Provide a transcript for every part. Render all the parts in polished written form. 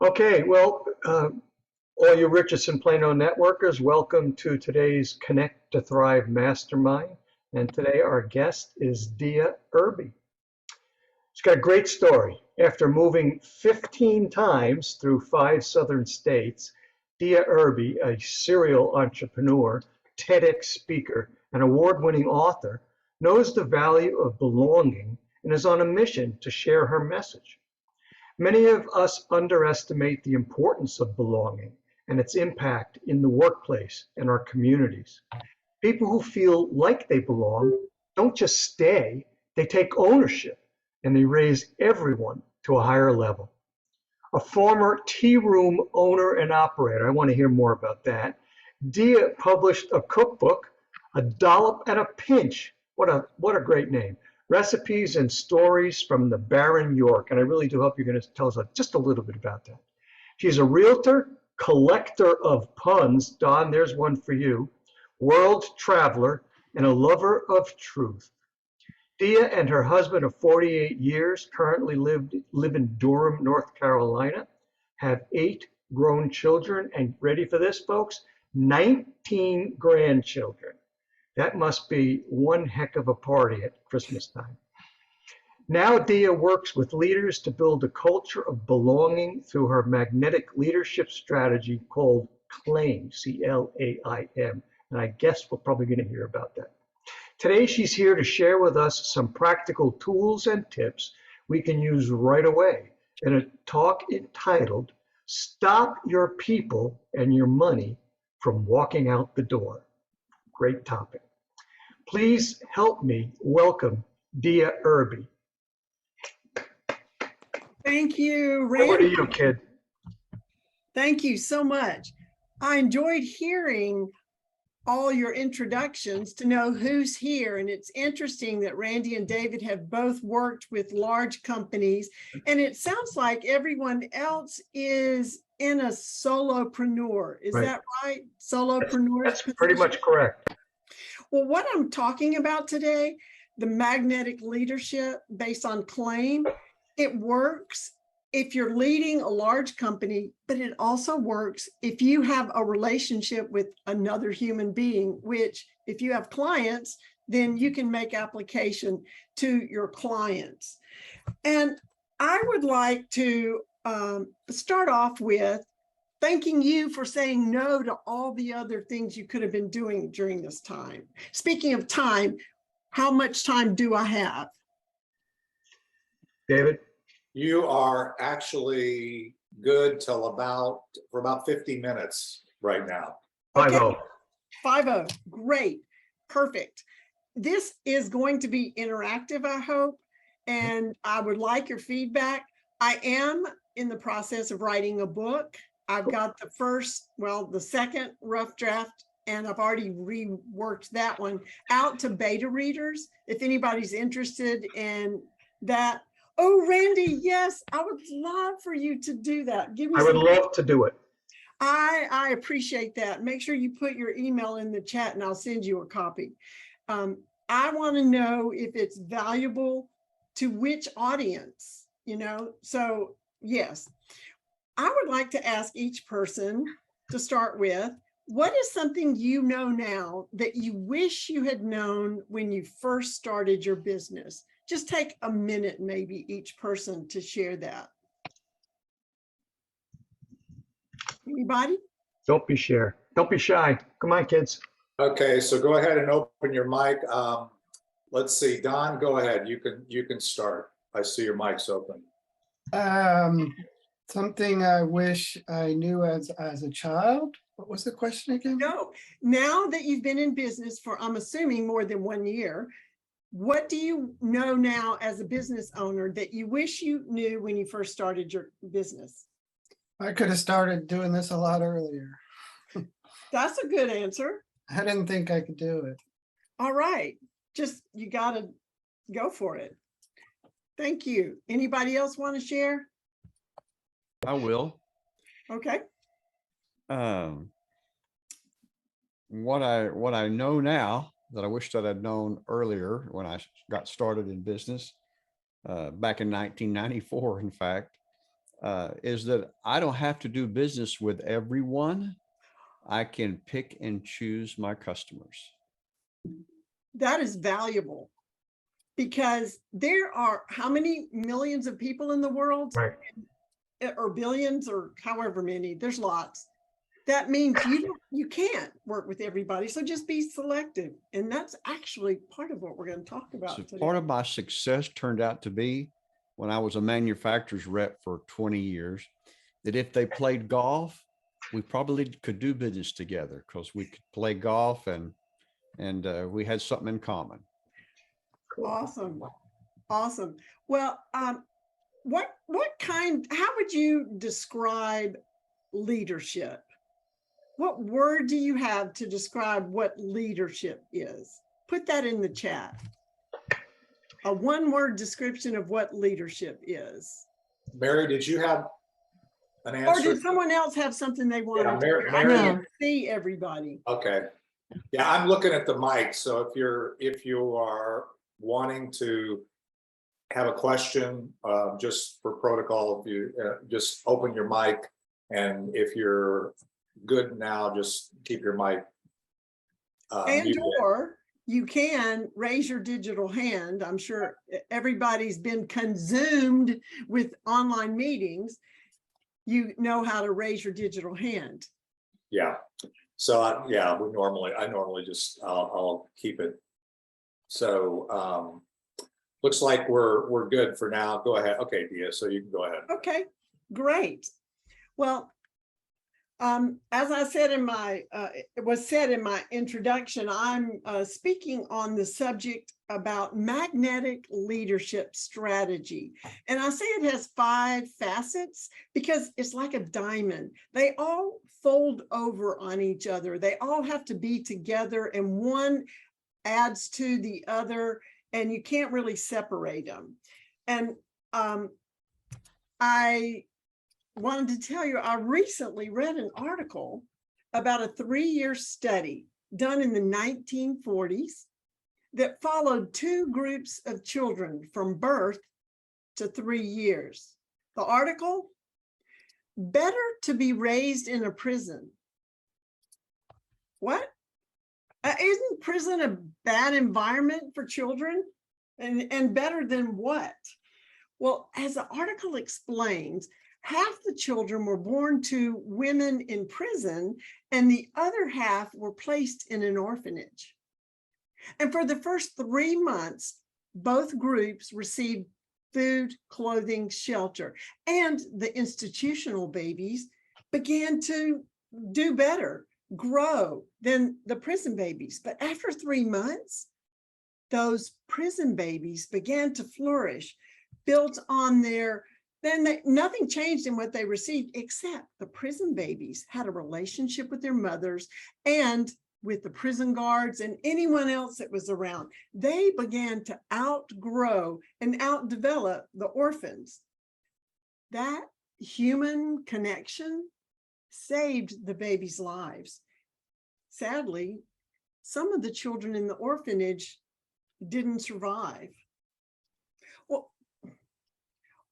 Okay, well, all you Richardson Plano networkers, welcome to today's Connect to Thrive Mastermind. And today our guest is Dea Irby. She's got a great story. After moving 15 times through 5 southern states, Dea Irby, a serial entrepreneur, TEDx speaker, and award-winning author, knows the value of belonging and is on a mission to share her message. Many of us underestimate the importance of belonging and its impact in the workplace and our communities. People who feel like they belong don't just stay, they take ownership and they raise everyone to a higher level. A former tearoom owner and operator, I want to hear more about that. Dea published a cookbook, A Dollop and a Pinch. What a great name. Recipes and stories from the Barren York. And I really do hope you're going to tell us just a little bit about that. She's a realtor, collector of puns. Don, there's one for you. World traveler and a lover of truth. Dea and her husband of 48 years currently live in Durham, North Carolina, have 8 grown children, and ready for this, folks, 19 grandchildren. That must be one heck of a party at Christmas time. Now Dea works with leaders to build a culture of belonging through her magnetic leadership strategy called CLAIM, C-L-A-I-M. And I guess we're probably going to hear about that. Today she's here to share with us some practical tools and tips we can use right away in a talk entitled, Stop Your People and Your Money from Walking Out the Door. Great topic. Please help me welcome Dea Irby. Thank you, Randy. Over to you, kid. Thank you so much. I enjoyed hearing all your introductions to know who's here. And it's interesting that Randy and David have both worked with large companies. And it sounds like everyone else is in a solopreneur. Is that right? Solopreneur. That's pretty much correct. Well, what I'm talking about today, the magnetic leadership based on CLAIM, it works if you're leading a large company, but it also works if you have a relationship with another human being, which if you have clients, then you can make application to your clients. And I would like to start off with thanking you for saying no to all the other things you could have been doing during this time. Speaking of time, how much time do I have? David? You are actually good till for about 50 minutes right now. 5-0. 5-0, great, perfect. This is going to be interactive, I hope, and I would like your feedback. I am in the process of writing a book. I've got the second rough draft, and I've already reworked that one out to beta readers. If anybody's interested in that. Oh, Randy, yes, I would love for you to do that. I would love to do it. I appreciate that. Make sure you put your email in the chat and I'll send you a copy. I want to know if it's valuable to which audience, so yes. I would like to ask each person to start with, what is something you know now that you wish you had known when you first started your business? Just take a minute, maybe each person to share that. Anybody? Don't be shy. Don't be shy. Come on, kids. Okay, so go ahead and open your mic. Let's see, Don, go ahead. You can start. I see your mic's open. Something I wish I knew as a child. What was the question again? No. Now that you've been in business for, I'm assuming, more than 1 year, what do you know now as a business owner that you wish you knew when you first started your business? I could have started doing this a lot earlier. That's a good answer. I didn't think I could do it. All right. Just, you got to go for it. Thank you. Anybody else want to share? I will. Okay. What I know now that I wish that I'd known earlier when I got started in business, back in 1994, in fact, is that I don't have to do business with everyone. I can pick and choose my customers. That is valuable because there are how many millions of people in the world? Right. Or billions or however many, there's lots. That means you can't work with everybody. So just be selective. And that's actually part of what we're going to talk about So today. part of my success turned out to be when I was a manufacturer's rep for 20 years, that if they played golf, we probably could do business together because we could play golf and we had something in common. Awesome. Awesome. Well, what kind, how would you describe leadership? What word do you have to describe what leadership is? Put that in the chat. A one-word description of what leadership is. Mary, did you have an Or answer? did someone else have something they wanted Yeah, to Mary- hear? I Mary- can't see everybody. Okay. Yeah, I'm looking at the mic. So if you are wanting to have a question, just for protocol, if you just open your mic, and if you're good now, just keep your mic And muted. or you can raise your digital hand. I'm sure everybody's been consumed with online meetings. You know how to raise your digital hand. Yeah. So yeah, I normally just I'll keep it. So looks like we're good for now. Go ahead. Okay, Dea, so you can go ahead. Okay, great. Well, as I said in my, it was said in my introduction, I'm speaking on the subject about magnetic leadership strategy. And I say it has 5 facets because it's like a diamond. They all fold over on each other. They all have to be together and one adds to the other and you can't really separate them. And I wanted to tell you, I recently read an article about a 3-year study done in the 1940s that followed 2 groups of children from birth to 3 years. The article, better to be raised in a prison. What? Isn't prison a bad environment for children? And better than what? Well, as the article explains, half the children were born to women in prison and the other half were placed in an orphanage. And for the first 3 months, both groups received food, clothing, shelter, and the institutional babies began to do better, grow than the prison babies. But after 3 months, those prison babies began to flourish, built on their, nothing changed in what they received, except the prison babies had a relationship with their mothers and with the prison guards and anyone else that was around. They began to outgrow and outdevelop the orphans. That human connection saved the babies' lives. Sadly, some of the children in the orphanage didn't survive. Well,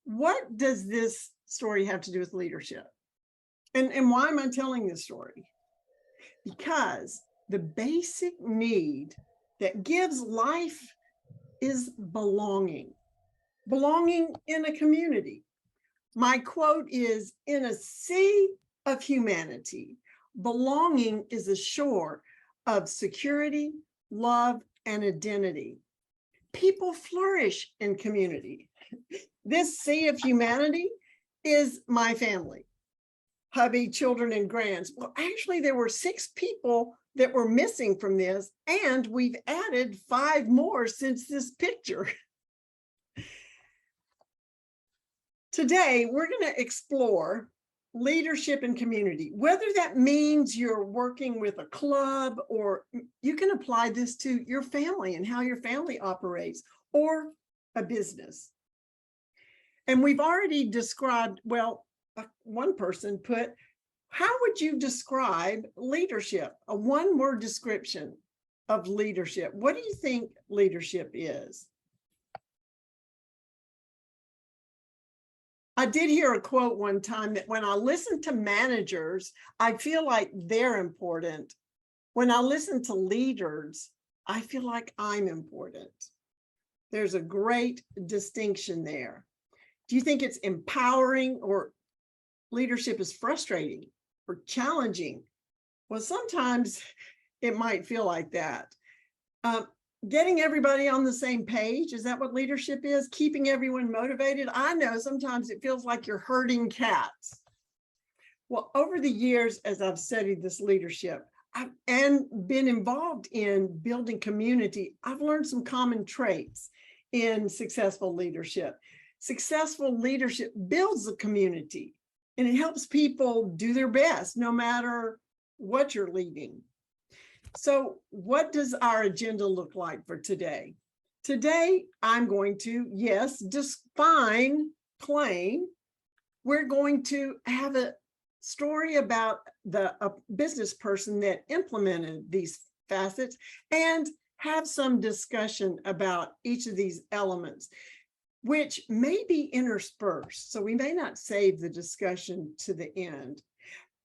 what does this story have to do with leadership? And why am I telling this story? Because the basic need that gives life is belonging. Belonging in a community. My quote is, in a sea of humanity, belonging is a shore of security, love, and identity. People flourish in community. This sea of humanity is my family, hubby, children, and grands. Well, actually, there were 6 people that were missing from this, and we've added 5 more since this picture. Today, we're going to explore leadership and community, whether that means you're working with a club or you can apply this to your family and how your family operates or a business. And we've already described, well, one person put, how would you describe leadership? A one-word description of leadership. What do you think leadership is? I did hear a quote one time that when I listen to managers, I feel like they're important. When I listen to leaders, I feel like I'm important. There's a great distinction there. Do you think it's empowering or leadership is frustrating or challenging? Well, sometimes it might feel like that. Getting everybody on the same page, is that what leadership is? Keeping everyone motivated? I know sometimes it feels like you're herding cats. Well, over the years, as I've studied this leadership and been involved in building community, I've learned some common traits in successful leadership. Successful leadership builds a community and it helps people do their best no matter what you're leading. So what does our agenda look like for today? Today, I'm going to, yes, define claim. We're going to have a story about a business person that implemented these facets and have some discussion about each of these elements, which may be interspersed. So we may not save the discussion to the end.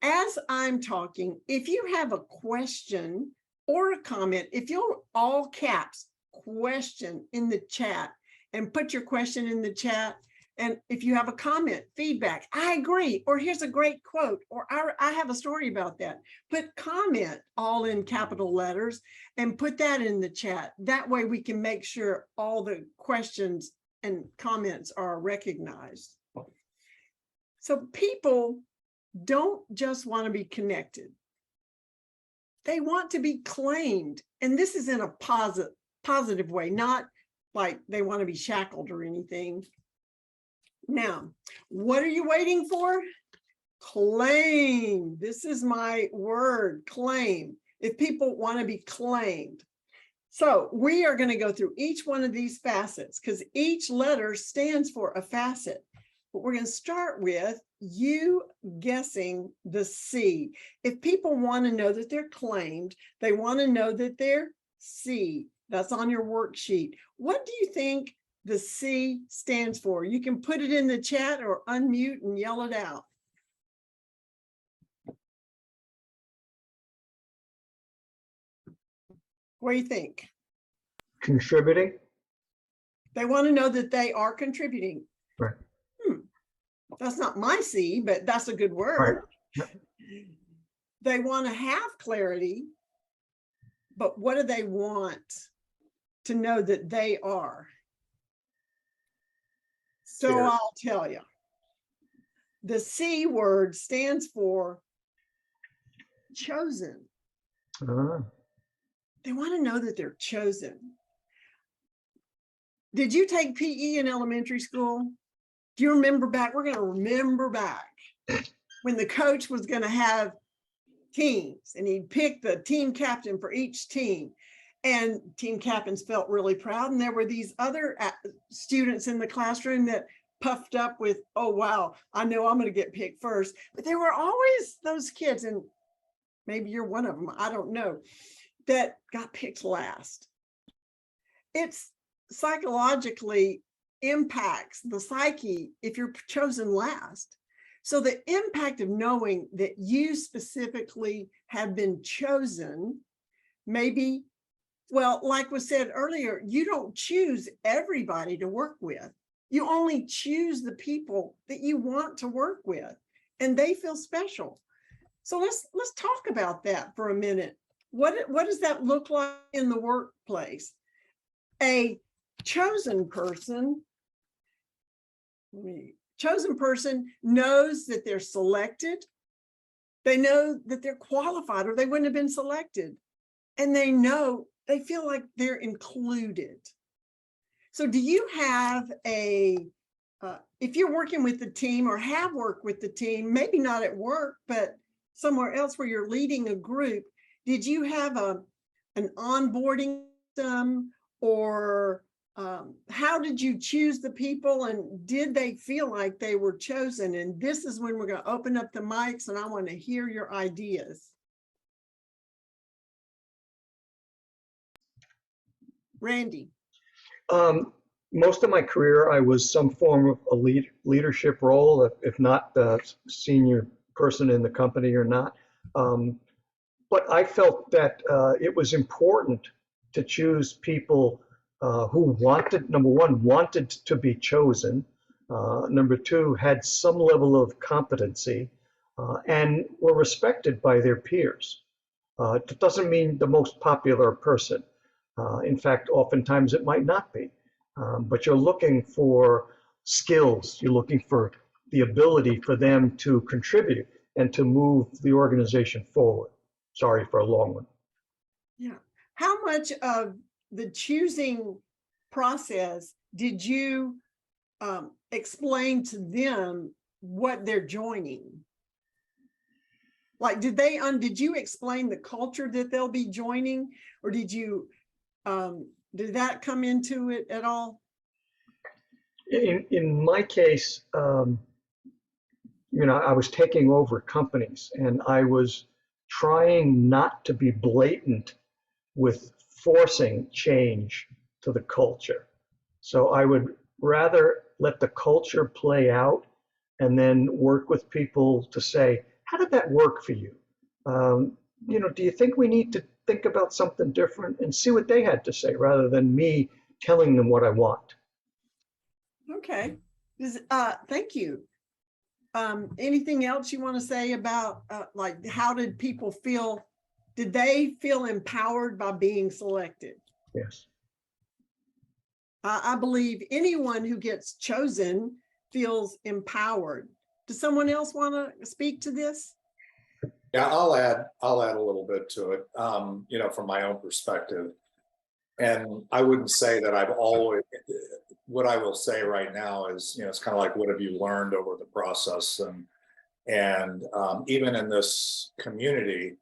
As I'm talking, if you have a question or a comment, if you'll all caps question in the chat and put your question in the chat, and if you have a comment, feedback, I agree, or here's a great quote, or I have a story about that, put comment all in capital letters and put that in the chat. That way we can make sure all the questions and comments are recognized. So people don't just want to be connected. They want to be claimed. And this is in a positive way, not like they want to be shackled or anything. Now, what are you waiting for? Claim. This is my word, claim. If people want to be claimed. So we are going to go through each one of these facets because each letter stands for a facet. But we're going to start with you guessing the C. If people want to know that they're claimed, they want to know that they're C. That's on your worksheet. What do you think the C stands for? You can put it in the chat or unmute and yell it out. What do you think? Contributing. They want to know that they are contributing. Right. That's not my C, but that's a good word. Right. They want to have clarity, but what do they want to know that they are? So Sure. I'll tell you. The C word stands for chosen. They want to know that they're chosen. Did you take PE in elementary school? Do you remember back? We're going to remember back when the coach was going to have teams and he'd pick the team captain for each team. And team captains felt really proud. And there were these other students in the classroom that puffed up with, oh, wow, I know I'm going to get picked first. But there were always those kids, and maybe you're one of them, I don't know, that got picked last. It's psychologically impacts the psyche if you're chosen last. So the impact of knowing that you specifically have been chosen, maybe, well, like was said earlier, you don't choose everybody to work with. You only choose the people that you want to work with, and they feel special. So let's talk about that for a minute. What does that look like in the workplace? A chosen person knows that they're selected. They know that they're qualified or they wouldn't have been selected. And they feel like they're included. So do you have if you're working with the team or have worked with the team, maybe not at work, but somewhere else where you're leading a group, did you have an onboarding system, or how did you choose the people, and did they feel like they were chosen? And this is when we're going to open up the mics and I want to hear your ideas. Randy. most of my career, I was some form of a leadership role, if not the senior person in the company or not. But I felt that it was important to choose people who wanted, number one, wanted to be chosen. Number two, had some level of competency and were respected by their peers. It doesn't mean the most popular person. In fact, oftentimes it might not be. But you're looking for skills. You're looking for the ability for them to contribute and to move the organization forward. Sorry for a long one. Yeah. How much of the choosing process did you explain to them what they're joining? Like, did you explain the culture that they'll be joining, or did that come into it at all? In my case, I was taking over companies and I was trying not to be blatant with forcing change to the culture. So I would rather let the culture play out and then work with people to say, how did that work for you? Do you think we need to think about something different, and see what they had to say rather than me telling them what I want? Okay. Thank you. Anything else you want to say about like, how did people feel? Did they feel empowered by being selected? Yes. I believe anyone who gets chosen feels empowered. Does someone else want to speak to this? Yeah, I'll add a little bit to it, from my own perspective. And I wouldn't say that I've always, what I will say right now is, it's kind of like, what have you learned over the process? And even in this community,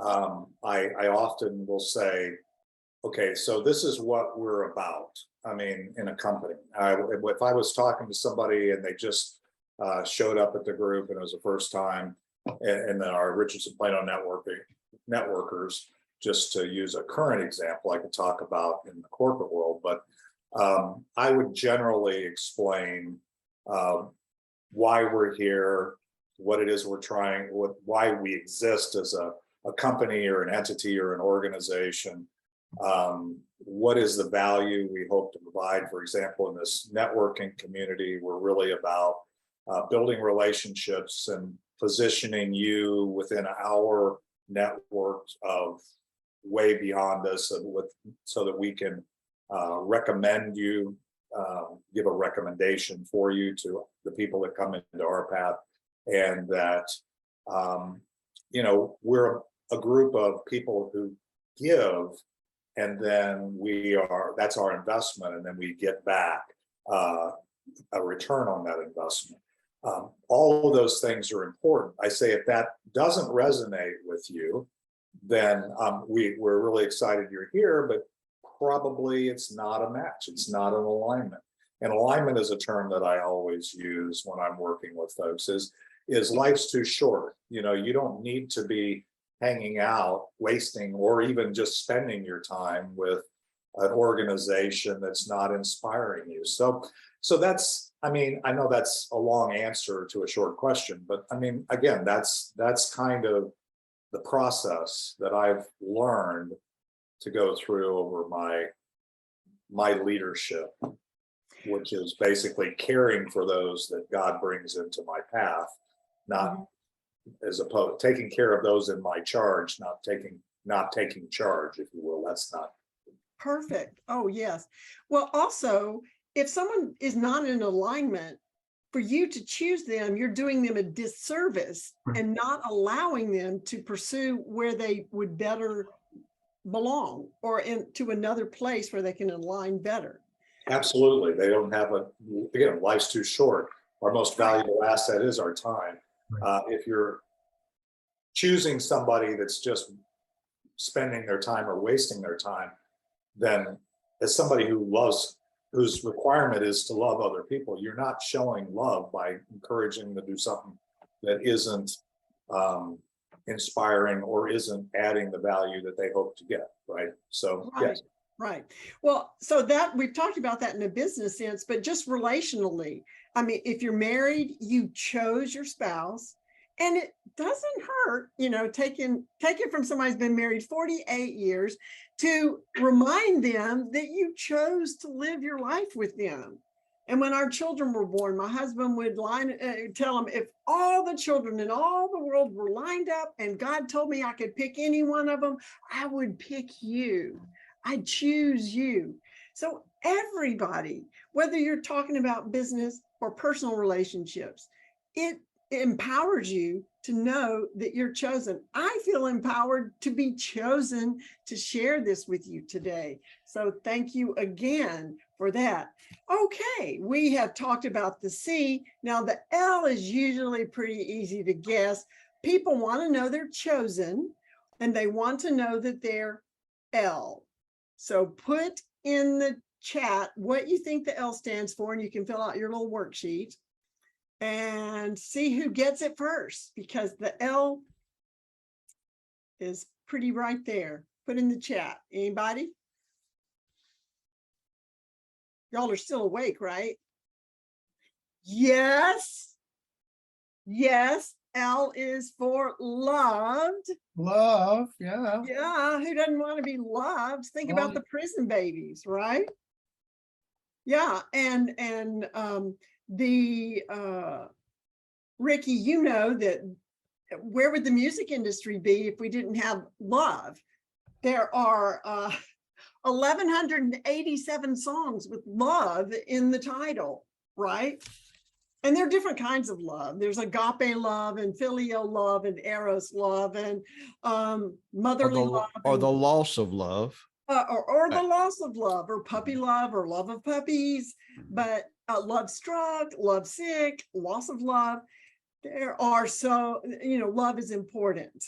I often will say, okay, so this is what we're about. I mean, in a company, if I was talking to somebody and they just showed up at the group and it was the first time, and our Richardson Plano networkers, just to use a current example, I could talk about in the corporate world, but I would generally explain why we're here, what it is we're trying, why we exist as a company or an entity or an organization. What is the value we hope to provide? For example, in this networking community, we're really about building relationships and positioning you within our network of way beyond this, so that we can recommend you, give a recommendation for you to the people that come into our path, and that we're a group of people who give, and then that's our investment, and then we get back a return on that investment. All of those things are important. I say, if that doesn't resonate with you, then we're really excited you're here, but probably it's not a match. It's not an alignment. And alignment is a term that I always use when I'm working with folks, is life's too short. You don't need to be hanging out, wasting, or even just spending your time with an organization that's not inspiring you. So that's, I know that's a long answer to a short question, but again, that's kind of the process that I've learned to go through over my leadership, which is basically caring for those that God brings into my path, not as opposed taking care of those in my charge, not taking charge, if you will. That's not perfect. Oh, yes. Well, also, if someone is not in alignment, for you to choose them, you're doing them a disservice and not allowing them to pursue where they would better belong, or into another place where they can align better. Absolutely. They don't have again, life's too short. Our most valuable asset is our time. If you're choosing somebody that's just spending their time or wasting their time, then as somebody whose requirement is to love other people, you're not showing love by encouraging them to do something that isn't inspiring or isn't adding the value that they hope to get, right? So, right. Yes. Right. Well, so that we've talked about that in a business sense, but just relationally. I mean, if you're married, you chose your spouse, and it doesn't hurt, taking from somebody who's been married 48 years to remind them that you chose to live your life with them. And when our children were born, my husband would tell them, if all the children in all the world were lined up and God told me I could pick any one of them, I would pick you. I choose you. So everybody, whether you're talking about business or personal relationships, it empowers you to know that you're chosen. I feel empowered to be chosen to share this with you today. So thank you again for that. Okay, we have talked about the C. Now the L is usually pretty easy to guess. People want to know they're chosen, and they want to know that they're L. So put in the chat what you think the L stands for, and you can fill out your little worksheet and see who gets it first, because the L is pretty right there. Put in the chat. Anybody? Y'all are still awake, right? Yes. Yes. L is for loved. Love, yeah. Yeah, who doesn't want to be loved? Think about the prison babies, right? Yeah, and Ricky, you know that where would the music industry be if we didn't have love? There are 1,187 songs with love in the title, right? And there are different kinds of love. There's agape love and filial love and eros love and motherly love. Or the loss of love. Or the loss of love, or puppy love, or love of puppies, but love struck, love sick, loss of love. There are love is important.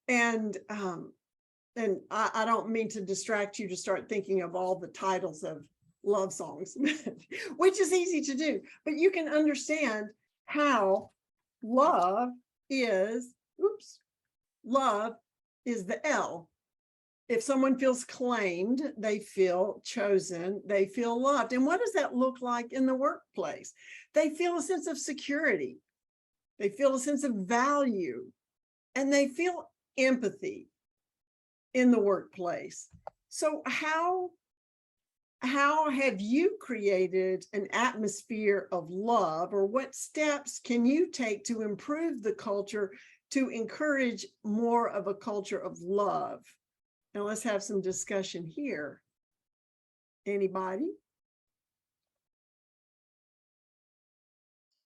And I don't mean to distract you to start thinking of all the titles of love songs, which is easy to do, but you can understand how love is the L. If someone feels claimed, they feel chosen, they feel loved. And what does that look like in the workplace? They feel a sense of security. They feel a sense of value, and they feel empathy in the workplace. So how have you created an atmosphere of love, or what steps can you take to improve the culture to encourage more of a culture of love? Now let's have some discussion here. Anybody?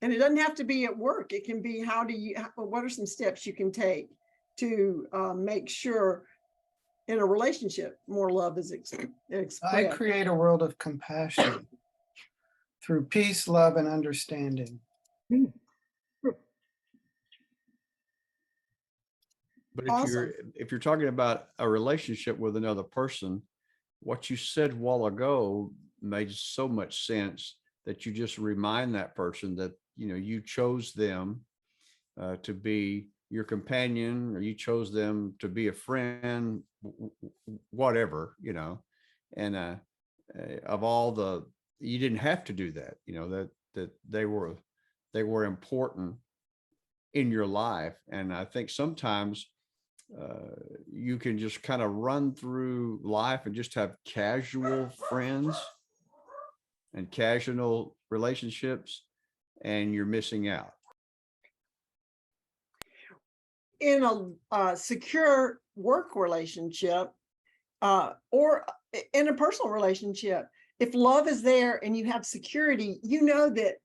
And it doesn't have to be at work. It can be, what are some steps you can take to make sure in a relationship more love is expressed? I create a world of compassion through peace, love, and understanding. But Awesome. if you're talking about a relationship with another person, what you said a while ago made so much sense, that you just remind that person that, you chose them to be your companion, or you chose them to be a friend, whatever, and of all you didn't have to do that, that they were important in your life. And I think sometimes you can just kind of run through life and just have casual friends and casual relationships, and you're missing out. In a secure work relationship, or in a personal relationship, if love is there and you have security, you know that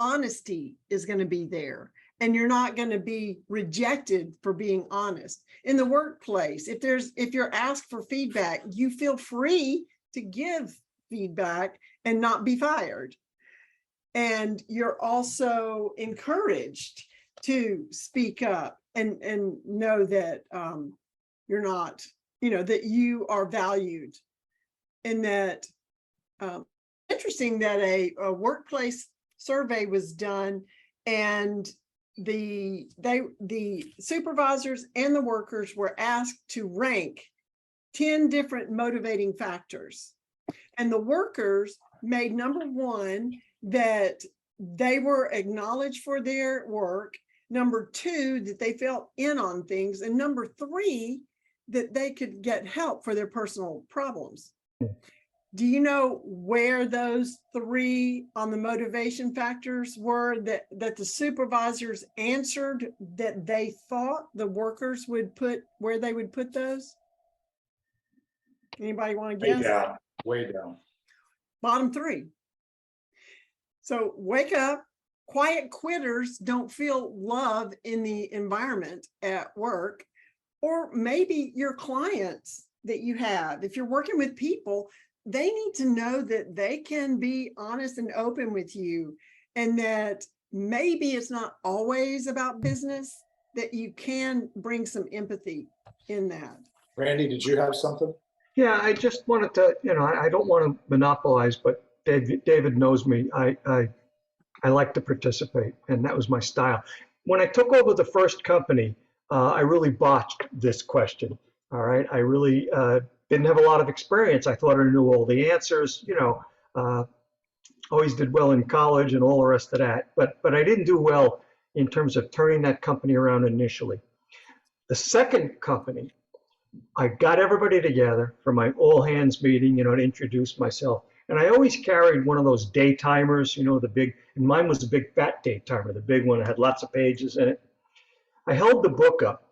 honesty is going to be there, and you're not going to be rejected for being honest. In the workplace, if you're asked for feedback, you feel free to give feedback and not be fired. And you're also encouraged to speak up and know that you're not, that you are valued. And that interesting that a workplace survey was done, and the supervisors and the workers were asked to rank 10 different motivating factors. And the workers made number one, that they were acknowledged for their work. Number two, that they felt in on things. And number three, that they could get help for their personal problems. Do you know where those three on the motivation factors were that the supervisors answered that they thought the workers would put, where they would put those? Anybody want to Way guess? down, way down. Bottom three. So wake up. Quiet quitters don't feel love in the environment at work, or maybe your clients that you have. If you're working with people, they need to know that they can be honest and open with you, and that maybe it's not always about business, that you can bring some empathy in that. Randy, did you have something? Yeah, I just wanted to, I don't want to monopolize, but David knows me. I like to participate, and that was my style. When I took over the first company, I really botched this question. All right, I really didn't have a lot of experience. I thought I knew all the answers. Always did well in college and all the rest of that, but I didn't do well in terms of turning that company around initially. The second company, I got everybody together for my all hands meeting, to introduce myself. And I always carried one of those day timers, the big, and mine was a big fat day timer, the big one that had lots of pages in it. I held the book up,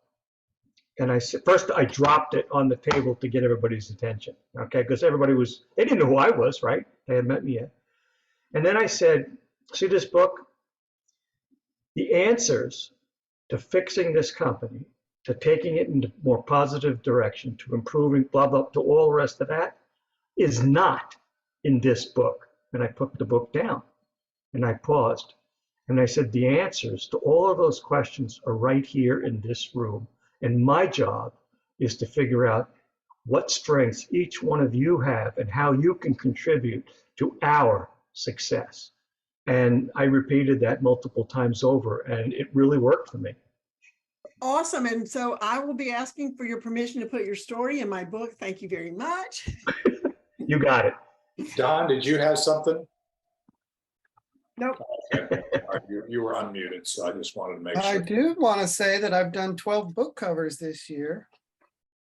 and I said, first I dropped it on the table to get everybody's attention, okay? Because they didn't know who I was, right? They hadn't met me yet. And then I said, see this book? The answers to fixing this company, to taking it in a more positive direction, to improving, blah, blah, to all the rest of that, is not in this book. And I put the book down, and I paused, and I said, the answers to all of those questions are right here in this room. And my job is to figure out what strengths each one of you have and how you can contribute to our success. And I repeated that multiple times over, and it really worked for me. Awesome. And so I will be asking for your permission to put your story in my book. Thank you very much. You got it. Don, did you have something? Nope. Okay. All right, you were unmuted, so I just wanted to make I sure. do want to say that I've done 12 book covers this year.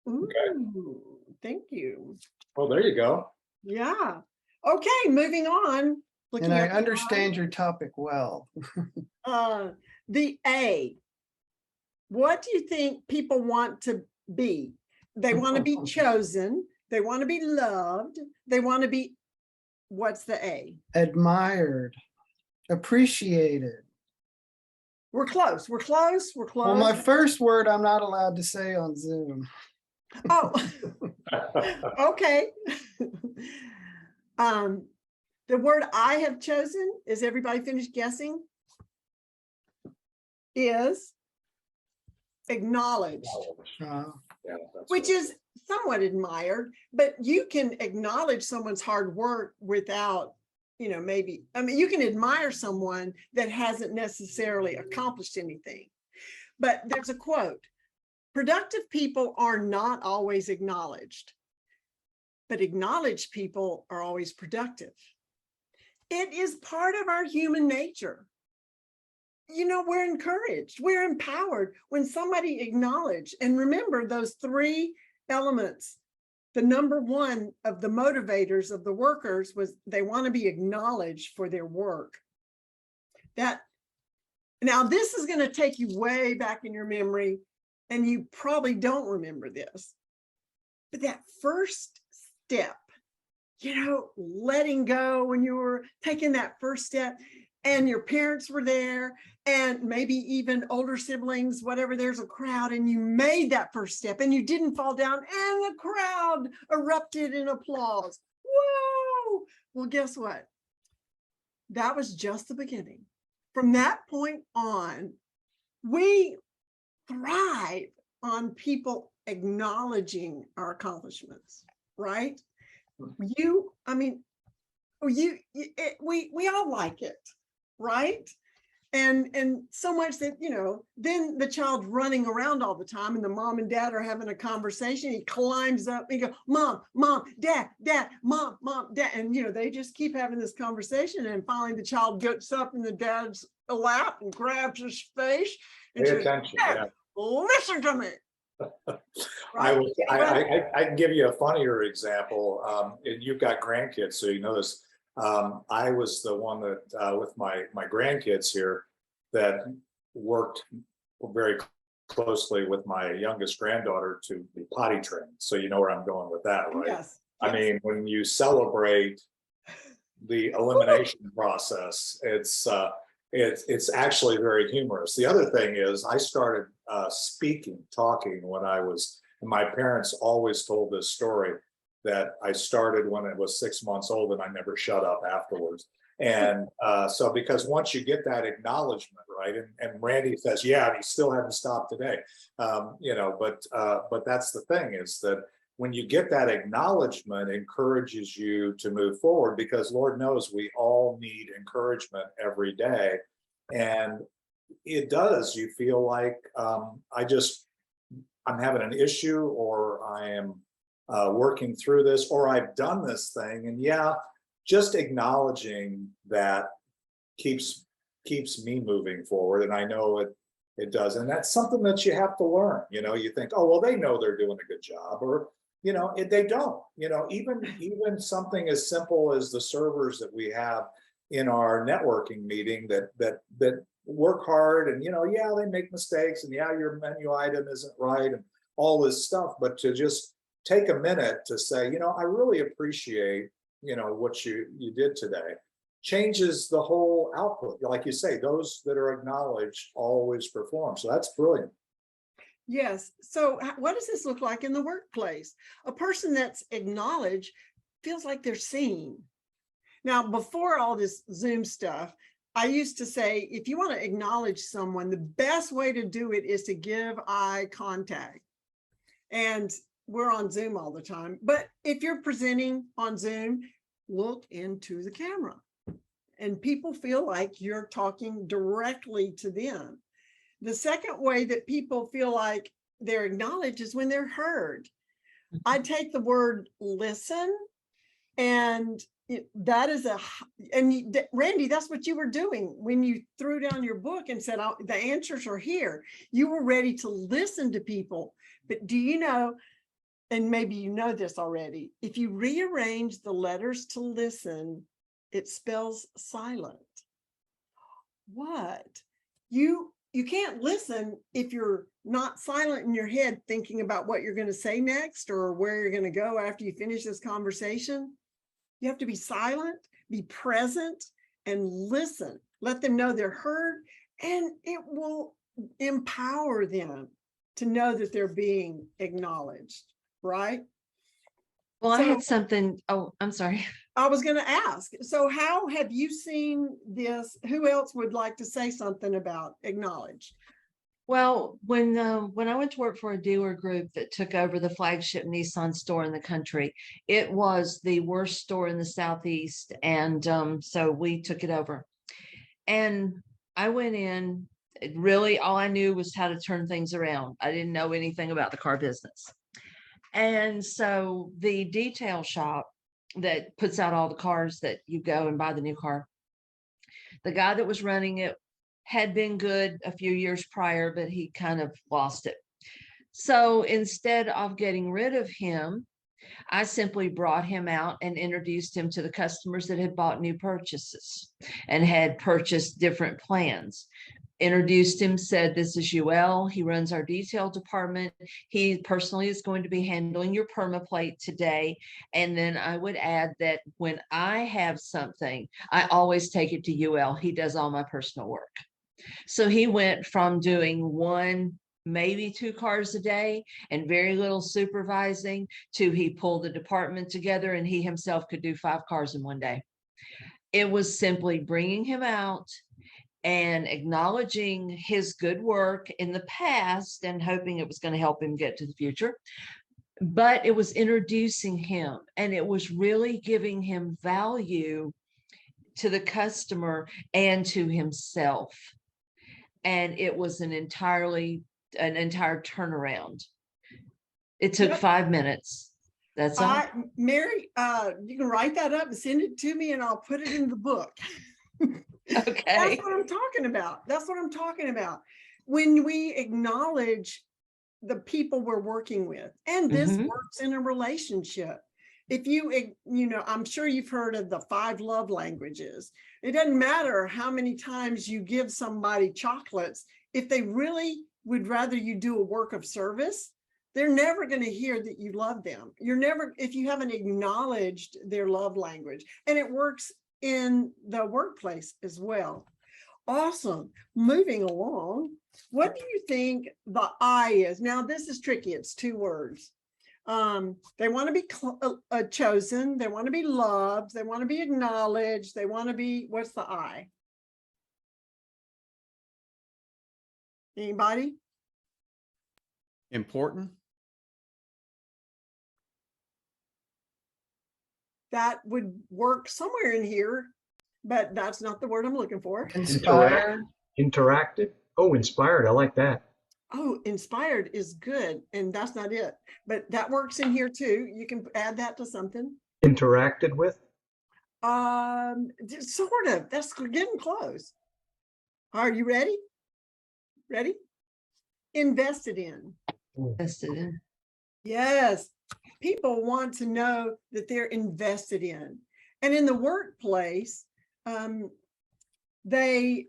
Ooh, thank you. Oh, there you go. Yeah. Okay, moving on. And I at the understand your topic well. slide. The A. What do you think people want to be? They want to be chosen. They want to be loved. They want to be, what's the A? Admired, appreciated. We're close. We're close. We're close. Well, my first word I'm not allowed to say on Zoom. Oh, okay. The word I have chosen, is everybody finished guessing? Is acknowledged, Uh, Yeah, that's which right. is somewhat admired, but you can acknowledge someone's hard work without, maybe, you can admire someone that hasn't necessarily accomplished anything. But there's a quote, productive people are not always acknowledged, but acknowledged people are always productive. It is part of our human nature. We're encouraged, we're empowered when somebody acknowledged. And remember those three elements. The number one of the motivators of the workers was they want to be acknowledged for their work. Now this is going to take you way back in your memory, and you probably don't remember this, but that first step, letting go when you were taking that first step, and your parents were there, and maybe even older siblings, whatever, there's a crowd, and you made that first step and you didn't fall down, and the crowd erupted in applause. Whoa! Well, guess what? That was just the beginning. From that point on, we thrive on people acknowledging our accomplishments, right? We all like it, right? And so much that, you know, then the child's running around all the time and the mom and dad are having a conversation. He climbs up and he goes, mom, dad, mom, dad. And, you know, they just keep having this conversation. And finally the child gets up in the dad's lap and grabs his face and Pay says, attention. "Dad, Yeah. listen to me." I can give you a funnier example. And you've got grandkids, so you know this. I was the one that with my grandkids here that worked very closely with my youngest granddaughter to be potty trained. So you know where I'm going with that, right? Yes. I mean, when you celebrate the elimination process, it's actually very humorous. The other thing is I started talking when I was, and my parents always told this story that I started when I was 6 months old and I never shut up afterwards. And so because once you get that acknowledgement, right, and Randy says, yeah, and he still hasn't stopped today, you know, but that's the thing is that when you get that acknowledgement, it encourages you to move forward, because Lord knows we all need encouragement every day. And it does, you feel like I'm having an issue, or I am working through this, or I've done this thing. And yeah, just acknowledging that keeps me moving forward. And I know it does. And that's something that you have to learn. You know, you think, oh, well, they know they're doing a good job, or, you know, they don't, you know, even something as simple as the servers that we have in our networking meeting that work hard, and, you know, yeah, they make mistakes, and yeah, your menu item isn't right and all this stuff, but to just take a minute to say, you know, I really appreciate, you know, what you did today, changes the whole output. Like you say, those that are acknowledged always perform. So that's brilliant. Yes. So what does this look like in the workplace? A person that's acknowledged feels like they're seen. Now, before all this Zoom stuff, I used to say, if you want to acknowledge someone, the best way to do it is to give eye contact. And we're on Zoom all the time. But if you're presenting on Zoom, look into the camera. And people feel like you're talking directly to them. The second way that people feel like they're acknowledged is when they're heard. I take the word listen, and that is Randy, that's what you were doing when you threw down your book and said, the answers are here. You were ready to listen to people. But do you know, and maybe you know this already, if you rearrange the letters to listen, it spells silent. What? You can't listen if you're not silent in your head thinking about what you're going to say next or where you're going to go after you finish this conversation. You have to be silent, be present, and listen. Let them know they're heard, and it will empower them to know that they're being acknowledged, right? Well, I had something. Oh, I'm sorry. I was going to ask, so how have you seen this? Who else would like to say something about acknowledge? Well, when I went to work for a dealer group that took over the flagship Nissan store in the country, it was the worst store in the Southeast. And so we took it over. And I went in, really all I knew was how to turn things around. I didn't know anything about the car business. And so the detail shop that puts out all the cars that you go and buy the new car, the guy that was running it had been good a few years prior, but he kind of lost it. So instead of getting rid of him, I simply brought him out and introduced him to the customers that had bought new purchases and had purchased different plans. Introduced him, said, this is UL. He runs our detail department. He personally is going to be handling your permaplate today. And then I would add that when I have something, I always take it to UL. He does all my personal work. So he went from doing one, maybe 2 cars a day and very little supervising to he pulled the department together and he himself could do 5 cars in one day. It was simply bringing him out and acknowledging his good work in the past and hoping it was going to help him get to the future. But it was introducing him, and it was really giving him value to the customer and to himself. and it was an entire turnaround. It took Yep. 5 minutes. That's all. Mary, you can write that up and send it to me and I'll put it in the book. That's Okay. what I'm talking about. That's what I'm talking about. When we acknowledge the people we're working with, and this Mhm. works in a relationship. If you know, I'm sure you've heard of the 5 love languages. It doesn't matter how many times you give somebody chocolates. If they really would rather you do a work of service, they're never going to hear that you love them. You're never, if you haven't acknowledged their love language, and it works in the workplace as well. Awesome. Moving along. What do you think the I is? Now, this is tricky. It's 2 words. They want to be chosen. They want to be loved. They want to be acknowledged. They want to be, what's the I? Anybody? Important. That would work somewhere in here, but that's not the word I'm looking for. Inspired. Interactive. Oh, inspired. I like that. Oh, inspired is good, and that's not it, but that works in here too. You can add that to something. Interacted with. Sort of. That's getting close. Are you ready? Ready? Invested in. Invested in. Yes. People want to know that they're invested in. And in the workplace, this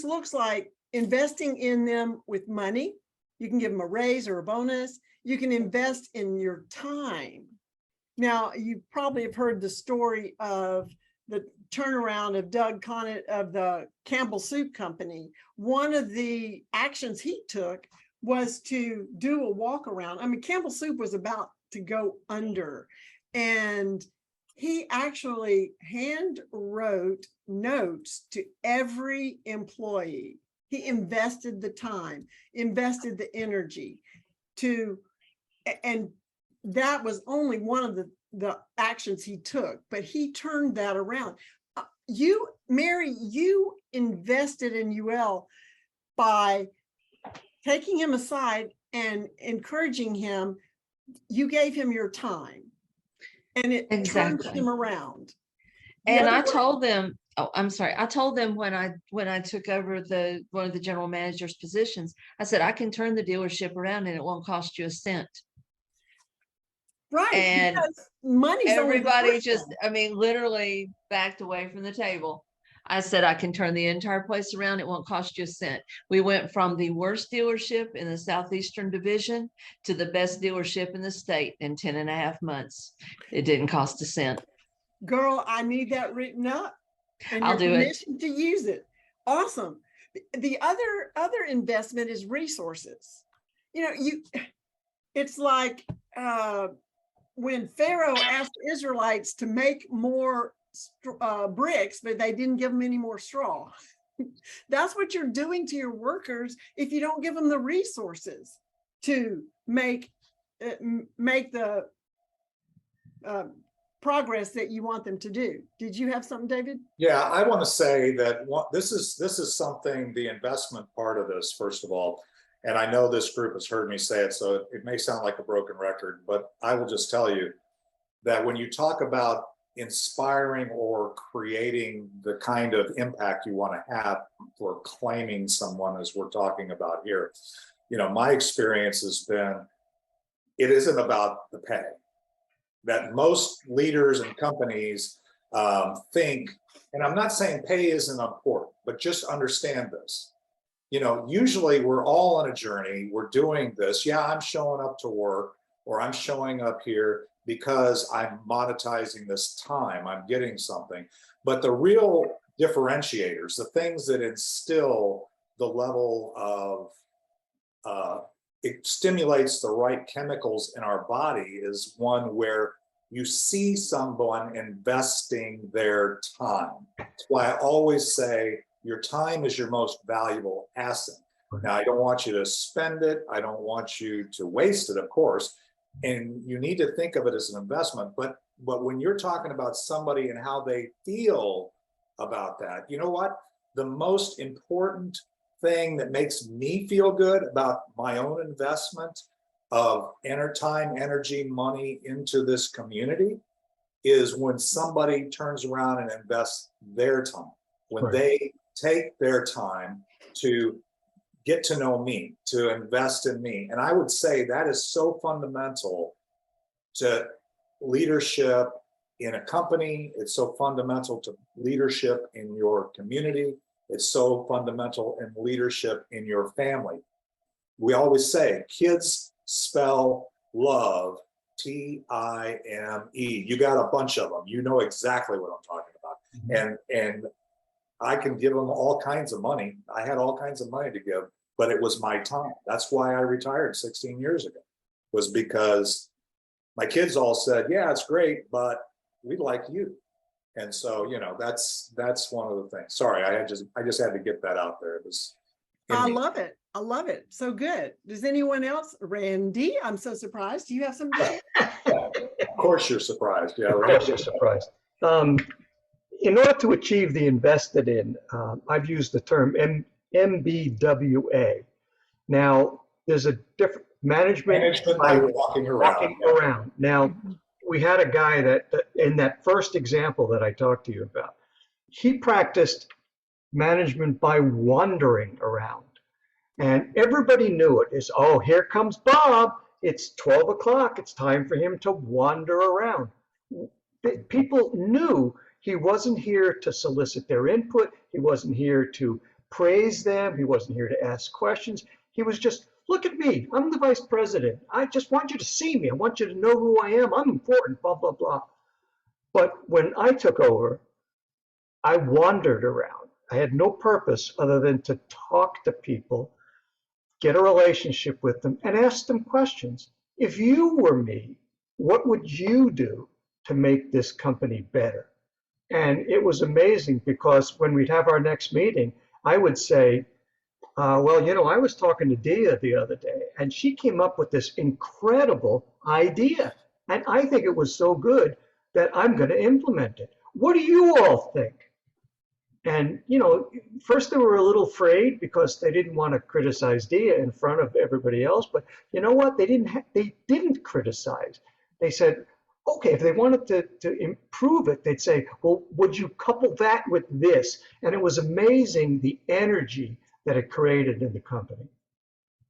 looks like investing in them with money. You can give them a raise or a bonus. You can invest in your time. Now, you probably have heard the story of the turnaround of Doug Konnect of the Campbell Soup Company. One of the actions he took was to do a walk around. I mean, Campbell Soup was about to go under, and he actually hand wrote notes to every employee. He invested the time, invested the energy and that was only one of the actions he took, but he turned that around. Mary, you invested in UL by taking him aside and encouraging him. You gave him your time, and it turned Exactly. him around. And I told them, oh, I'm sorry. I told them when I took over one of the general manager's positions, I said, I can turn the dealership around and it won't cost you a cent. Right. And because money's everybody I mean, literally backed away from the table. I said, I can turn the entire place around. It won't cost you a cent. We went from the worst dealership in the Southeastern Division to the best dealership in the state in 10.5 months. It didn't cost a cent. Girl, I need that written up. And I'll do it. To use it. Awesome. The other investment is resources. You know, it's like when Pharaoh asked the Israelites to make more bricks, but they didn't give them any more straw. That's what you're doing to your workers if you don't give them the resources to make the progress that you want them to do. Did you have something, David? Yeah, I want to say that this is something, the investment part of this, first of all, and I know this group has heard me say it, so it may sound like a broken record, but I will just tell you that when you talk about inspiring or creating the kind of impact you want to have for claiming someone, as we're talking about here, you know, my experience has been, it isn't about the pay. That most leaders and companies think, and I'm not saying pay isn't important, but just understand this. You know, usually we're all on a journey, we're doing this. Yeah, I'm showing up to work, or I'm showing up here because I'm monetizing this time, I'm getting something. But the real differentiators, the things that instill the level of, it stimulates the right chemicals in our body, is one where you see someone investing their time. That's why I always say your time is your most valuable asset. Now, I don't want you to spend it. I don't want you to waste it, of course. And you need to think of it as an investment. But when you're talking about somebody and how they feel about that, you know what? the most important thing that makes me feel good about my own investment of time, energy, money into this community is when somebody turns around and invests their time, when Right. they take their time to get to know me, to invest in me. And I would say that is so fundamental to leadership in a company. It's so fundamental to leadership in your community. It's so fundamental in leadership in your family. We always say kids spell love T-I-M-E. You got a bunch of them. You know exactly what I'm talking about. And I can give them all kinds of money. I had all kinds of money to give, but it was my time. That's why I retired 16 years ago, was because my kids all said, yeah, it's great, but we'd like you. And so, you know, that's one of the things. Sorry, I just had to get that out there. It was. I love it. I love it. So good. Does anyone else? Randy, I'm so surprised. Do you have something to share? Of course you're surprised. Yeah, Of course you're surprised. In order to achieve the invested in, I've used the term MBWA. Now, there's a different management by walking around. Now, we had a guy that in that first example that I talked to you about, he practiced management by wandering around. And everybody knew it is, oh, here comes Bob. It's 12 o'clock. It's time for him to wander around. People knew he wasn't here to solicit their input. He wasn't here to praise them. He wasn't here to ask questions. He was just, look at me. I'm the vice president. I just want you to see me. I want you to know who I am. I'm important, blah, blah, blah. But when I took over, I wandered around. I had no purpose other than to talk to people, get a relationship with them, and ask them questions. If you were me, what would you do to make this company better? And it was amazing because when we'd have our next meeting, I would say, well, you know, I was talking to Dea the other day, and she came up with this incredible idea. And I think it was so good that I'm going to implement it. What do you all think? And, you know, first they were a little afraid because they didn't want to criticize Dea in front of everybody else. But you know what? They didn't criticize. They said, okay, if they wanted to improve it, they'd say, well, would you couple that with this? And it was amazing the energy that it created in the company.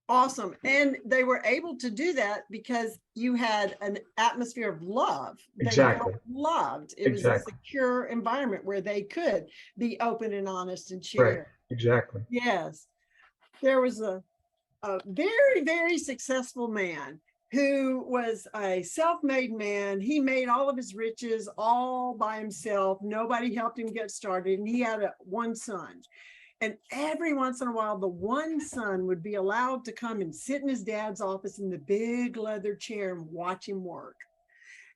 Awesome. And they were able to do that because you had an atmosphere of love. Exactly. They felt loved. It was a secure environment where they could be open and honest and share. Right. Exactly. Yes. There was a very, very successful man who was a self-made man. He made all of his riches all by himself. Nobody helped him get started. And he had one son. And every once in a while, the one son would be allowed to come and sit in his dad's office in the big leather chair and watch him work.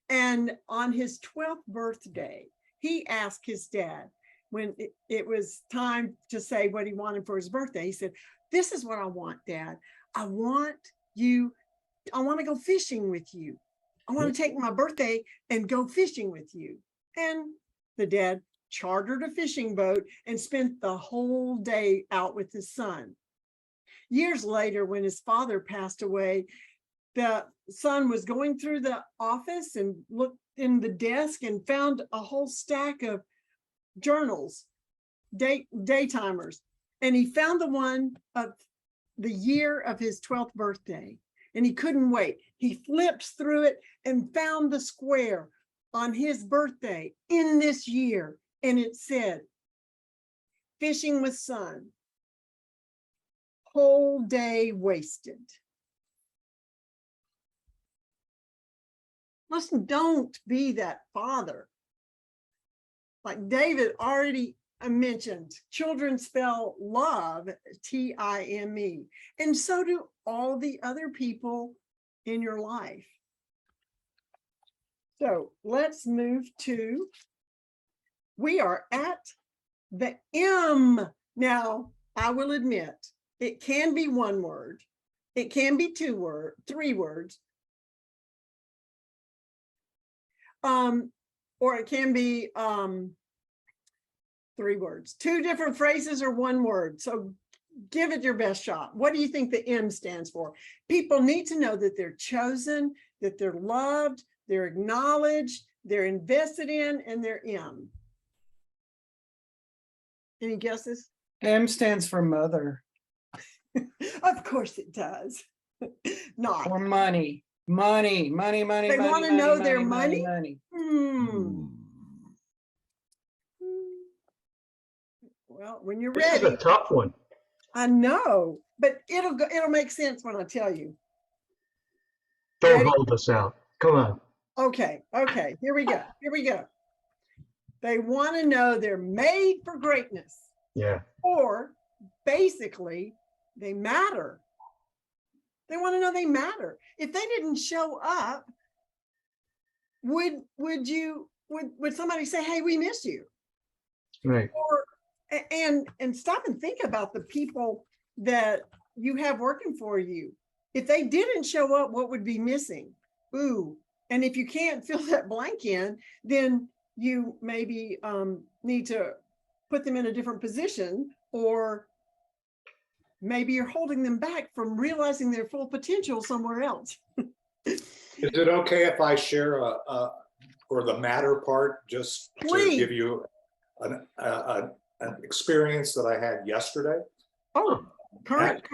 And on his 12th birthday, he asked his dad, when it was time to say what he wanted for his birthday, he said, this is what I want, Dad. I want to go fishing with you. I want to take my birthday and go fishing with you. And the dad chartered a fishing boat and spent the whole day out with his son. Years later, when his father passed away, the son was going through the office and looked in the desk and found a whole stack of journals, day timers. And he found the one of the year of his 12th birthday, and he couldn't wait. He flipped through it and found the square on his birthday in this year. And it said, fishing with son, whole day wasted. Listen, don't be that father. Like David already mentioned, children spell love, T-I-M-E. And so do all the other people in your life. So let's move to, we are at the M. Now, I will admit, it can be one word. It can be 3 words. Or it can be 3 words. 2 different phrases or 1 word. So give it your best shot. What do you think the M stands for? People need to know that they're chosen, that they're loved, they're acknowledged, they're invested in, and they're M. Any guesses? M stands for mother Of course it does. Not. or money. Money. They money, want to know their money? money. Hmm. Well, when you're This is ready, a tough one. I know, but it'll make sense when I tell you. Don't Ready? hold us out. Come on. Okay, here we go. They want to know they're made for greatness, Yeah. or basically they matter. They want to know they matter. If they didn't show up, would somebody say, "Hey, we miss you"? Right. Or and stop and think about the people that you have working for you. If they didn't show up, what would be missing? Ooh. And if you can't fill that blank in, then you maybe need to put them in a different position, or maybe you're holding them back from realizing their full potential somewhere else. Is it okay if I share or the matter part, just Please. to give you an experience that I had yesterday? Oh, correct.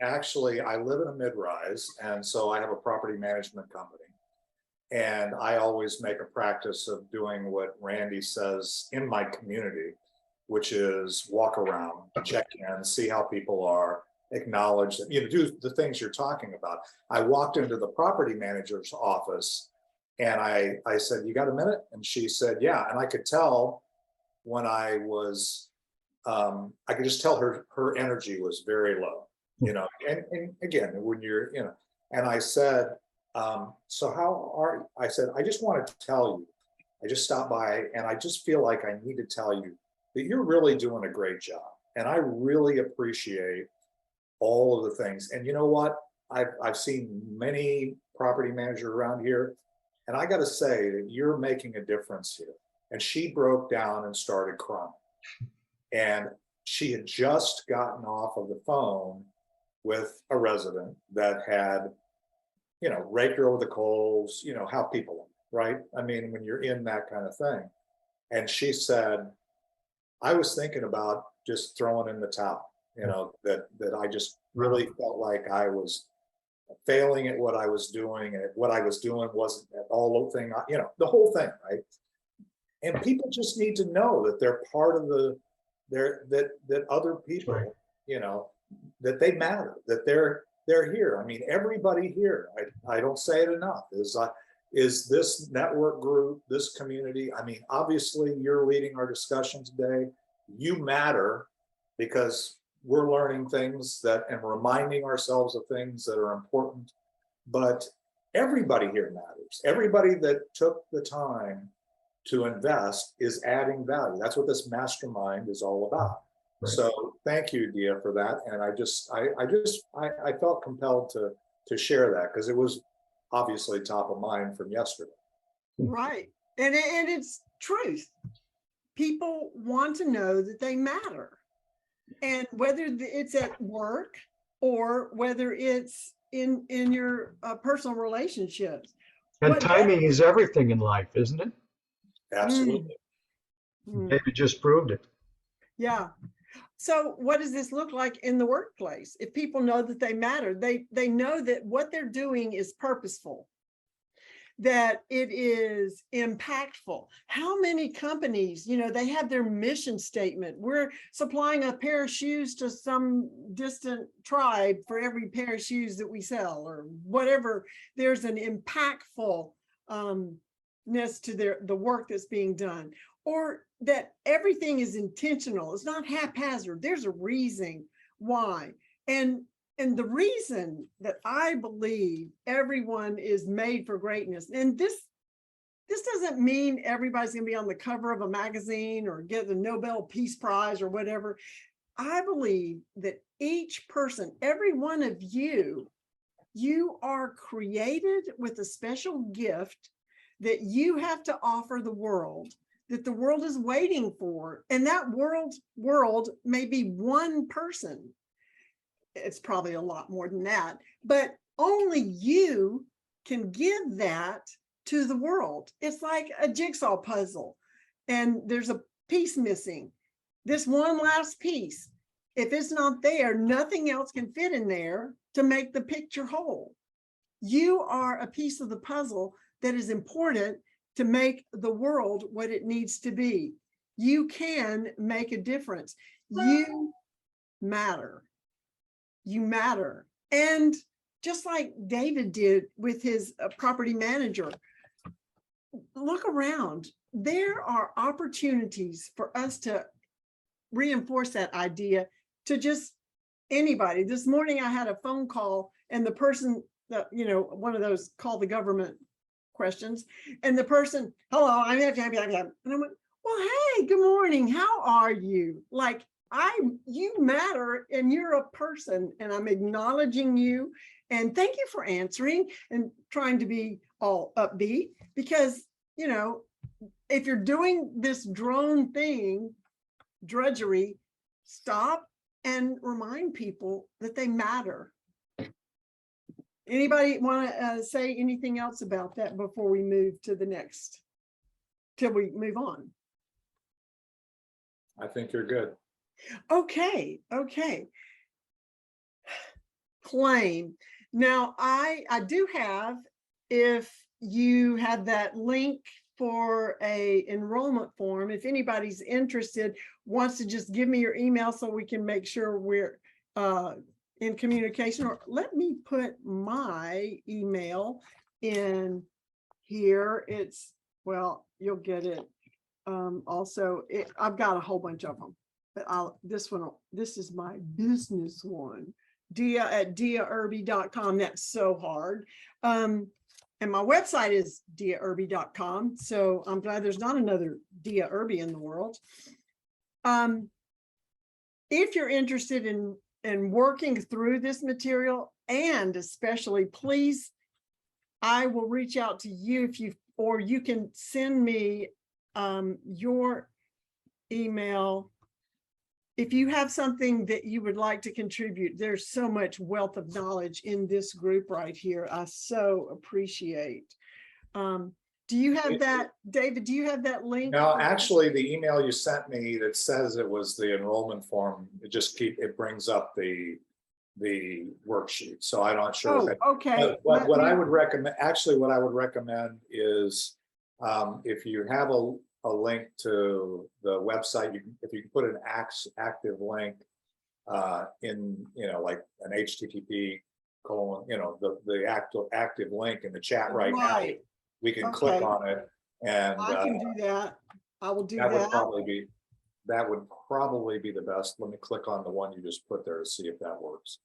Actually, I live in a mid-rise, and so I have a property management company. And I always make a practice of doing what Randy says in my community, which is walk around, check in, see how people are, acknowledge them, do the things you're talking about. I walked into the property manager's office and I said, "You got a minute?" And she said, "Yeah." And I could tell when I could just tell her energy was very low, and again, when you're, and I said, "So how are you?" I said, "I just wanted to tell you, I just stopped by and I just feel like I need to tell you that you're really doing a great job. And I really appreciate all of the things. And you know what? I've seen many property managers around here, and I got to say that you're making a difference here." And she broke down and started crying. And she had just gotten off of the phone with a resident that had, raked her over the coals, how people are, right? I mean, when you're in that kind of thing. And she said, "I was thinking about just throwing in the towel, that I just really felt like I was failing at what I was doing, and what I was doing wasn't at all the thing, the whole thing, right?" And people just need to know that they're part of that other people, Right. that they matter, that they're here. I mean, everybody here, I don't say it enough, is this network group, this community. I mean, obviously you're leading our discussion today. You matter because we're learning things and reminding ourselves of things that are important, but everybody here matters. Everybody that took the time to invest is adding value. That's what this mastermind is all about. Right. So thank you, Dea, for that. And I felt compelled to share that because it was obviously top of mind from yesterday. Right. And it's truth. People want to know that they matter. And whether it's at work or whether it's in your personal relationships. And timing is everything in life, isn't it? Absolutely. David just proved it. Yeah. So what does this look like in the workplace? If people know that they matter, they know that what they're doing is purposeful, that it is impactful. How many companies, they have their mission statement. We're supplying a pair of shoes to some distant tribe for every pair of shoes that we sell, or whatever. There's an impactfulness to the work that's being done, or that everything is intentional. It's not haphazard. There's a reason why. And the reason that I believe everyone is made for greatness, and this doesn't mean everybody's going to be on the cover of a magazine or get the Nobel Peace Prize or whatever. I believe that each person, every one of you are created with a special gift that you have to offer the world, that the world is waiting for. And that world may be one person. It's probably a lot more than that, but only you can give that to the world. It's like a jigsaw puzzle and there's a piece missing. This one last piece, if it's not there, nothing else can fit in there to make the picture whole. You are a piece of the puzzle that is important to make the world what it needs to be. You can make a difference. You matter. You matter. And just like David did with his property manager, look around. There are opportunities for us to reinforce that idea to just anybody. This morning I had a phone call and the person that, you know, one of those call the government questions, and the person, hello, and I went, well, hey, good morning. How are you? Like, you matter and you're a person and I'm acknowledging you. And thank you for answering and trying to be all upbeat, because, you know, if you're doing this drone thing, drudgery, stop and remind people that they matter. Anybody want to say anything else about that before we move to the next, till we move on? I think you're good. Okay. Claim. Now, I do have, if you have that link for a enrollment form, if anybody's interested, wants to just give me your email so we can make sure we're in communication, or let me put my email in here. It's, well, you'll get it. Also, I've got a whole bunch of them, but this is my business one, Dea@deairby.com. That's so hard. And my website is deairby.com. So I'm glad there's not another Dea Irby in the world. If you're interested in working through this material, and especially, please, I will reach out to you or you can send me your email if you have something that you would like to contribute. There's so much wealth of knowledge in this group right here. I so appreciate. Do you have that, David? Do you have that link? No, actually, the email you sent me that says it was the enrollment form, it brings up the worksheet. So I'm not sure. Oh, okay. What I would recommend, is if you have a link to the website, if you can put an active link in, you know, like an HTTP : you know, the active link in the chat right now. We can click on it, and I can do that. I will do that. That would probably be the best. Let me click on the one you just put there to see if that works.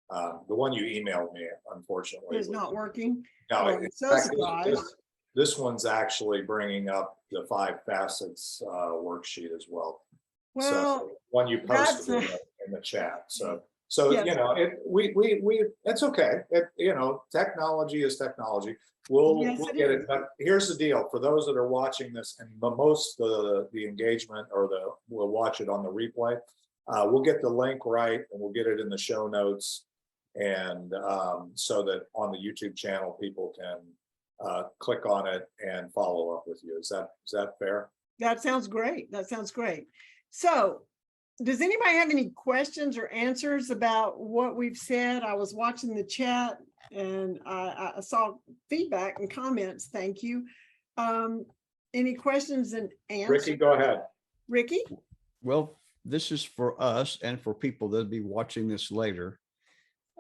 The one you emailed me, unfortunately, is not working. No, I'm so surprised. This one's actually bringing up the 5 facets worksheet as well. Well, so one you posted in the chat. So yes. You know, it's okay. You know, technology is technology. We'll get it. But here's the deal: for those that are watching this, and most of the engagement, or we'll watch it on the replay. We'll get the link right, and we'll get it in the show notes, and so that on the YouTube channel people can click on it and follow up with you. Is that fair? That sounds great. That sounds great. So, does anybody have any questions or answers about what we've said? I was watching the chat and I saw feedback and comments. Thank you. Any questions and answers? Ricky, go ahead. Ricky? Well, this is for us and for people that'll be watching this later.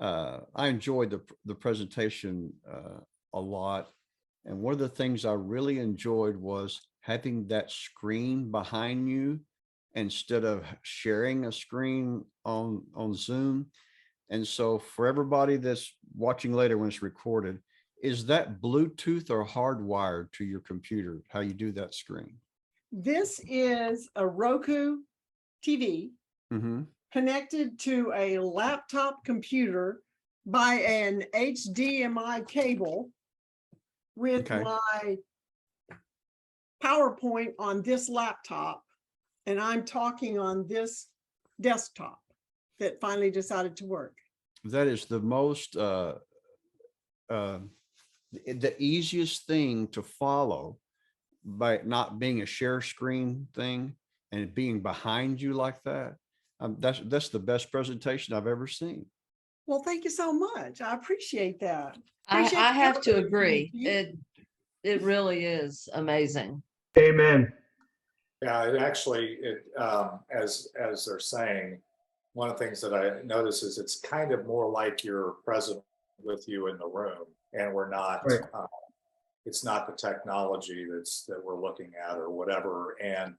I enjoyed the presentation a lot. And one of the things I really enjoyed was having that screen behind you instead of sharing a screen on Zoom. And so for everybody that's watching later when it's recorded, is that Bluetooth or hardwired to your computer, how you do that screen? This is a Roku TV connected to a laptop computer by an HDMI cable with my PowerPoint on this laptop and I'm talking on this desktop that finally decided to work. That is the most, the easiest thing to follow by not being a share screen thing and being behind you like that. That's the best presentation I've ever seen. Well, thank you so much. I appreciate that. I Appreciate have to everything, agree. Nikki. It really is amazing. Amen. Yeah, it actually, as they're saying, one of the things that I notice is it's kind of more like you're present with you in the room, and we're not. Right. It's not the technology that we're looking at or whatever, and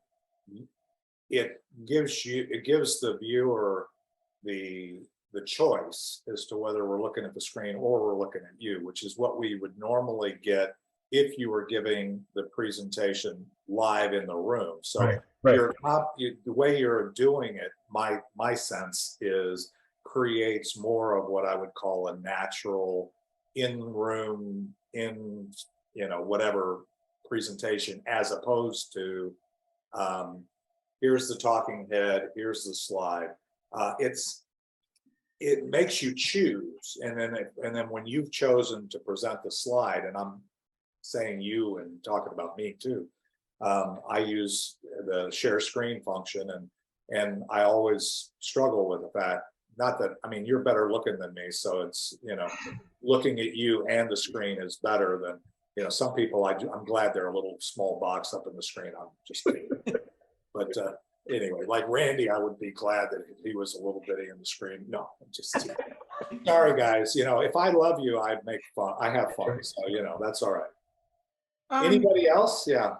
it gives the viewer the choice as to whether we're looking at the screen or we're looking at you, which is what we would normally get if you were giving the presentation live in the room. So Right. Right. the way you're doing it, my sense is, creates more of what I would call a natural in-room, whatever presentation, as opposed to here's the talking head, here's the slide. It makes you choose, and then when you've chosen to present the slide, and I'm saying you and talking about me too, I use the share screen function, and I always struggle with the fact, not that, I mean, you're better looking than me, so it's, looking at you and the screen is better than, some people, I'm glad they're a little small box up in the screen. I'm just kidding. But anyway, like Randy, I would be glad that he was a little bitty in the screen. No, I'm just sorry, guys. If I love you, I'd make fun. I have fun, so that's all right. Anybody else? Yeah.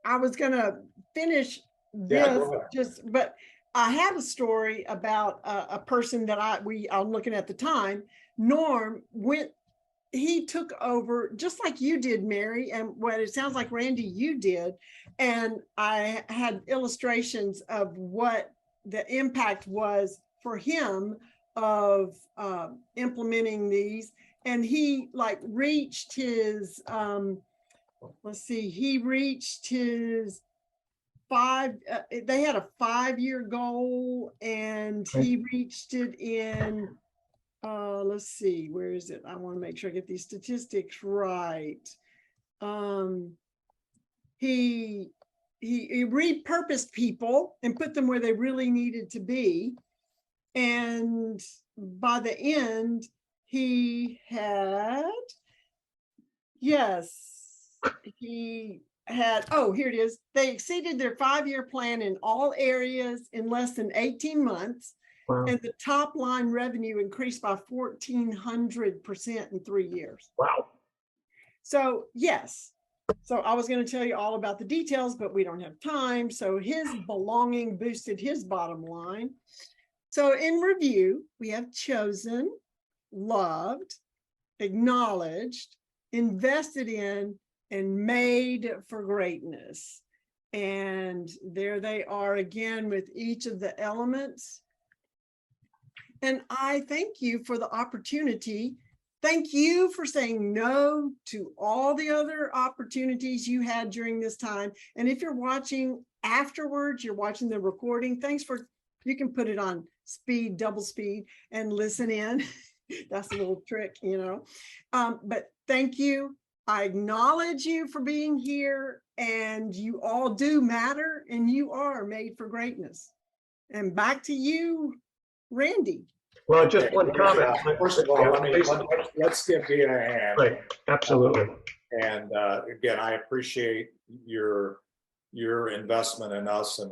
I was gonna finish Yeah, this, go ahead. but I had a story about a person that I'm looking at the time. Norm he took over just like you did, Mary, and what it sounds like, Randy, you did. And I had illustrations of what the impact was for him of implementing these. And he reached his, he reached his they had a 5-year goal, and he reached it in, let's see, where is it? I want to make sure I get these statistics right. He repurposed people and put them where they really needed to be. And by the end, he had, here it is. They exceeded their 5-year plan in all areas in less than 18 months. Wow. And the top line revenue increased by 1,400% in 3 years. Wow. So yes. So I was going to tell you all about the details, but we don't have time. So his belonging boosted his bottom line. So in review, we have chosen, loved, acknowledged, invested in, and made for greatness. And there they are again with each of the elements. And I thank you for the opportunity. Thank you for saying no to all the other opportunities you had during this time. And if you're watching afterwards, you're watching the recording, you can put it on speed, double speed, and listen in. That's a little trick, but thank you. I acknowledge you for being here, and you all do matter, and you are made for greatness. And back to you, Randy. Well, just one comment. First of all, let's give Dea a hand. Right, absolutely. And again, I appreciate your investment in us, and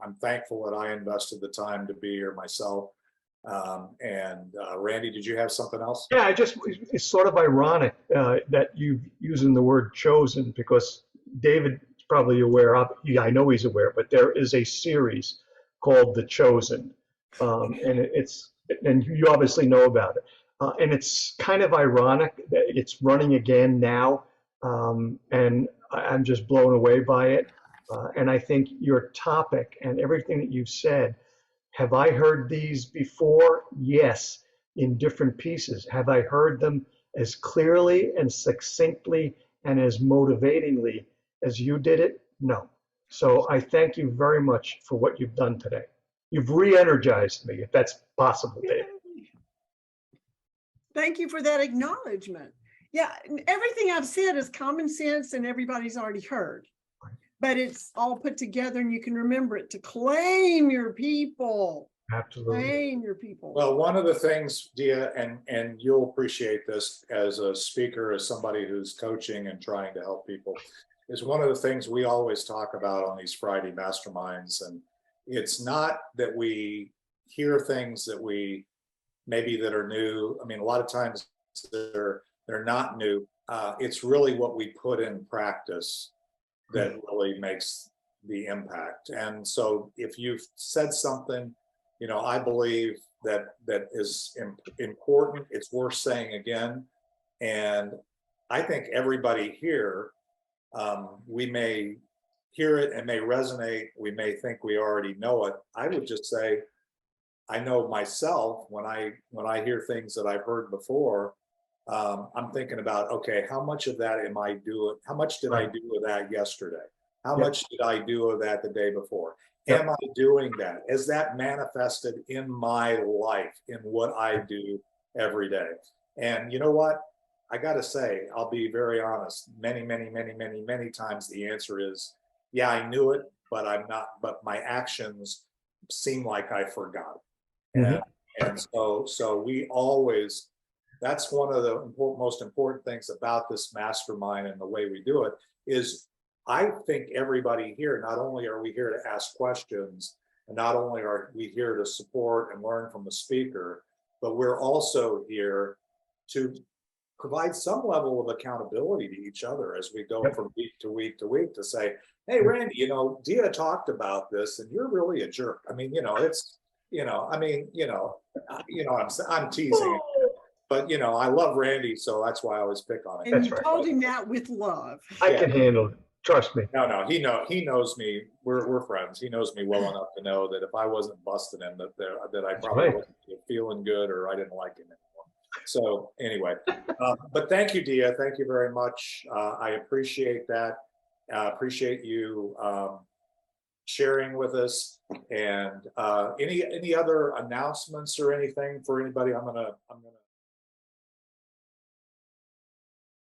I'm thankful that I invested the time to be here myself. And Randy, did you have something else? Yeah, it's sort of ironic that you're using the word chosen, because David's probably aware of, I know he's aware, but there is a series called The Chosen. And you obviously know about it. And it's kind of ironic that it's running again now. And I'm just blown away by it. And I think your topic and everything that you've said, have I heard these before? Yes, in different pieces. Have I heard them as clearly and succinctly and as motivatingly as you did it? No. So I thank you very much for what you've done today. You've re-energized me, if that's possible, Dave. Thank you for that acknowledgement. Yeah, everything I've said is common sense and everybody's already heard. But it's all put together and you can remember it to claim your people. Absolutely. Claim your people. Well, one of the things, Dea, and you'll appreciate this as a speaker, as somebody who's coaching and trying to help people, is one of the things we always talk about on these Friday masterminds. And it's not that we hear things that we maybe that are new. I mean, a lot of times they're not new. It's really what we put in practice that really makes the impact. And so if you've said something, you know, I believe that is important. It's worth saying again. And I think everybody here, we may hear it and may resonate. We may think we already know it. I would just say, I know myself when I hear things that I've heard before, I'm thinking about, okay, how much of that am I doing? How much did I do of that yesterday? How much did I do of that the day before? Am I doing that? Is that manifested in my life, in what I do every day? And you know what? I got to say, I'll be very honest. Many times the answer is, yeah, I knew it, but I'm not. But my actions seem like I forgot. And so we always. That's one of the most important things about this mastermind and the way we do it is I think everybody here, not only are we here to ask questions, and not only are we here to support and learn from the speaker, but we're also here to provide some level of accountability to each other as we go from week to week to week to say, hey, Randy, you know, Dea talked about this and you're really a jerk. I mean, you know, it's, you know, I mean, I'm teasing. But, you know, I love Randy, so that's why I always pick on him. And you told him that with love. I can handle it. Trust me. No, he knows me. We're friends. He knows me well enough to know that if I wasn't busting him, that I probably wasn't feeling good or I didn't like him anymore. So anyway, but thank you, Dea. Thank you very much. I appreciate that. Appreciate you sharing with us. And any other announcements or anything for anybody? I'm gonna